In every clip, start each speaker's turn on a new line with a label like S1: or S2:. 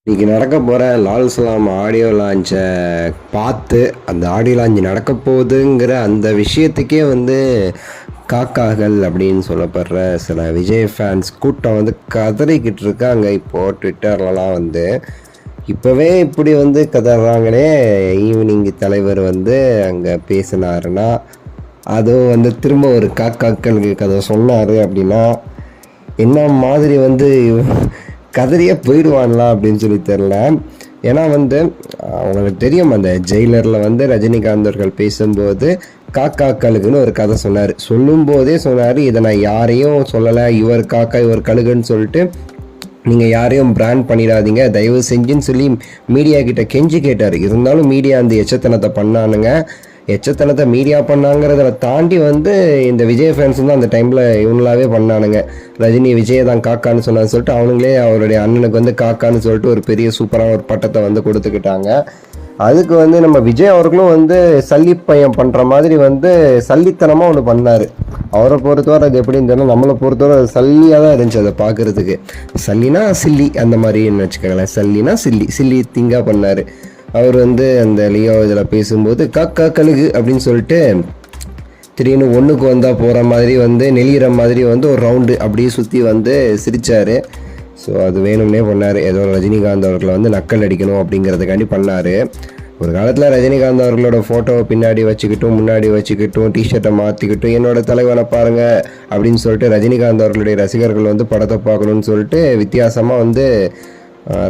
S1: இன்னைக்கு நடக்க போகிற லால் சலாம் ஆடியோ லான்ச்சை பார்த்து அந்த ஆடியோ லான்ச் நடக்க போகுதுங்கிற அந்த விஷயத்துக்கே காக்காகள் அப்படின்னு சொல்லப்படுற சில விஜய் ஃபேன்ஸ் கூட்டம் கதறிக்கிட்டு இருக்காங்க. இப்போது ட்விட்டர்லலாம் இப்போவே இப்படி கதறாங்களே. ஈவினிங் தலைவர் அங்கே பேசினாருன்னா அதுவும் திரும்ப ஒரு காக்காக்களுக்கு கதை சொன்னார் அப்படின்னா என்ன மாதிரி கதறியே போயிடுவான்லாம் அப்படின்னு சொல்லி தெரில. ஏன்னா அவங்களுக்கு தெரியும், அந்த ஜெயிலரில் ரஜினிகாந்த் அவர்கள் பேசும்போது காக்காக்களுக்குன்னு ஒரு கதை சொன்னார். சொல்லும்போதே சொன்னார், இதை நான் யாரையும் சொல்லலை, இவர் காக்கா இவர் கழுகுன்னு சொல்லிட்டு நீங்கள் யாரையும் பிராண்ட் பண்ணிடாதீங்க தயவு செஞ்சுன்னு சொல்லி மீடியா கிட்ட கெஞ்சி கேட்டார். இருந்தாலும் மீடியா அந்த எச்சத்தனத்தை பண்ணானுங்க. எச்சத்தனத்தை மீடியா பண்ணாங்கிறத தாண்டி இந்த விஜய் ஃபேன்ஸ் அந்த டைமில் இவங்களாவே பண்ணானுங்க. ரஜினி விஜயை தான் காக்கான்னு சொன்னான்னு சொல்லிட்டு அவனுங்களே அவருடைய அண்ணனுக்கு காக்கான்னு சொல்லிட்டு ஒரு பெரிய சூப்பரான ஒரு பட்டத்தை கொடுத்துக்கிட்டாங்க. அதுக்கு நம்ம விஜய் அவர்களும் சல்லி பையன் பண்ணுற மாதிரி சல்லித்தனமாக ஒன்று பண்ணார். அவரை பொறுத்தவரை அது எப்படின்னு தெரியல, நம்மளை பொறுத்தவரை அது சல்லியாக தான் இருந்துச்சு அதை பார்க்குறதுக்கு. சல்லினா சில்லி அந்த மாதிரின்னு வச்சுக்கோங்களேன். சல்லினா சில்லி திங்காக பண்ணார். அவர் அந்த லியோ இதில் பேசும்போது காக்கா கழுகு அப்படின்னு சொல்லிட்டு திடீர்னு ஒன்றுக்கு வந்தால் போகிற மாதிரி நெளிகிற மாதிரி ஒரு ரவுண்டு அப்படியே சுற்றி சிரித்தார். ஸோ அது வேணும்னே பண்ணார். ஏதோ ரஜினிகாந்த் அவர்களை நக்கல் அடிக்கணும் அப்படிங்கிறதுக்காண்டி பண்ணார். ஒரு காலத்தில் ரஜினிகாந்த் அவர்களோட ஃபோட்டோவை பின்னாடி வச்சுக்கிட்டும் முன்னாடி வச்சுக்கிட்டும் டிஷர்ட்டை மாற்றிக்கிட்டும் என்னோட தலைவனை பாருங்கள் அப்படின்னு சொல்லிட்டு ரஜினிகாந்த் அவர்களுடைய ரசிகர்கள் படத்தை பார்க்கணுன்னு சொல்லிட்டு வித்தியாசமாக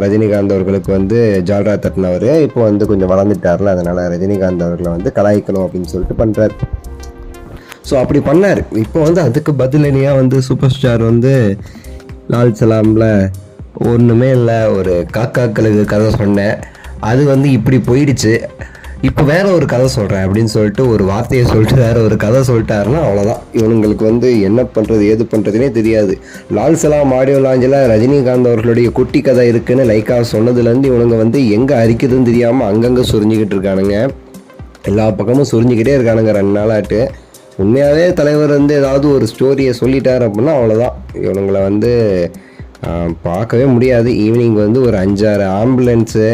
S1: ரஜினிகாந்த் அவர்களுக்கு ஜால்ரா தட்டினவர் இப்போ கொஞ்சம் வளர்ந்துட்டார்ல, அதனால் ரஜினிகாந்த் அவர்களை கலாய்க்கணும் அப்படின்னு சொல்லிட்டு பண்ணுறார். ஸோ அப்படி பண்ணார். இப்போ அதுக்கு பதிலடியாக சூப்பர் ஸ்டார் லால் சலாமில் ஒன்றுமே இல்லை, ஒரு காக்காக்களுக்கு கதை சொன்னேன், அது இப்படி போயிடுச்சு, இப்போ வேற ஒரு கதை சொல்கிறேன் அப்படின்னு சொல்லிட்டு ஒரு வார்த்தையை சொல்லிட்டு வேற ஒரு கதை சொல்லிட்டாருன்னா அவ்வளோதான். இவனுங்களுக்கு என்ன பண்ணுறது ஏது பண்ணுறதுனே தெரியாது. லால் சலாம் ஆடியோ லாஞ்சில் ரஜினிகாந்த் அவர்களுடைய குட்டி கதை இருக்குன்னு லைக்கா சொன்னதுலேருந்து இவனுங்க எங்கே அரிக்குதுன்னு தெரியாமல் அங்கங்கே சொரிஞ்சிக்கிட்டு இருக்கானுங்க. எல்லா பக்கமும் சொரிஞ்சிக்கிட்டே இருக்கானுங்க 2 நாளாட்டு. உண்மையாகவே தலைவர் ஏதாவது ஒரு ஸ்டோரியை சொல்லிட்டார் அப்படின்னா அவ்வளோதான். இவனுங்களை பார்க்கவே முடியாது. ஈவினிங் ஒரு 5-6 ஆம்புலன்ஸு,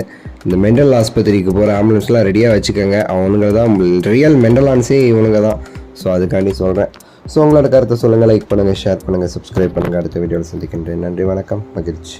S1: இந்த மெண்டல் ஆஸ்பத்திரிக்கு போகிற ஆம்புலன்ஸ்லாம் ரெடியாக வச்சுக்கோங்க. அவனுங்க தான் ரியல் மெண்டலான்ஸே இவனுங்க தான். ஸோ அதுக்காண்டி சொல்கிறேன். ஸோ உங்களோட கருத்தை சொல்லுங்கள், லைக் பண்ணுங்கள், ஷேர் பண்ணுங்கள், சப்ஸ்கிரைப் பண்ணுங்கள். அடுத்த வீடியோவில் சந்திக்கின்றேன். நன்றி, வணக்கம், மகிழ்ச்சி.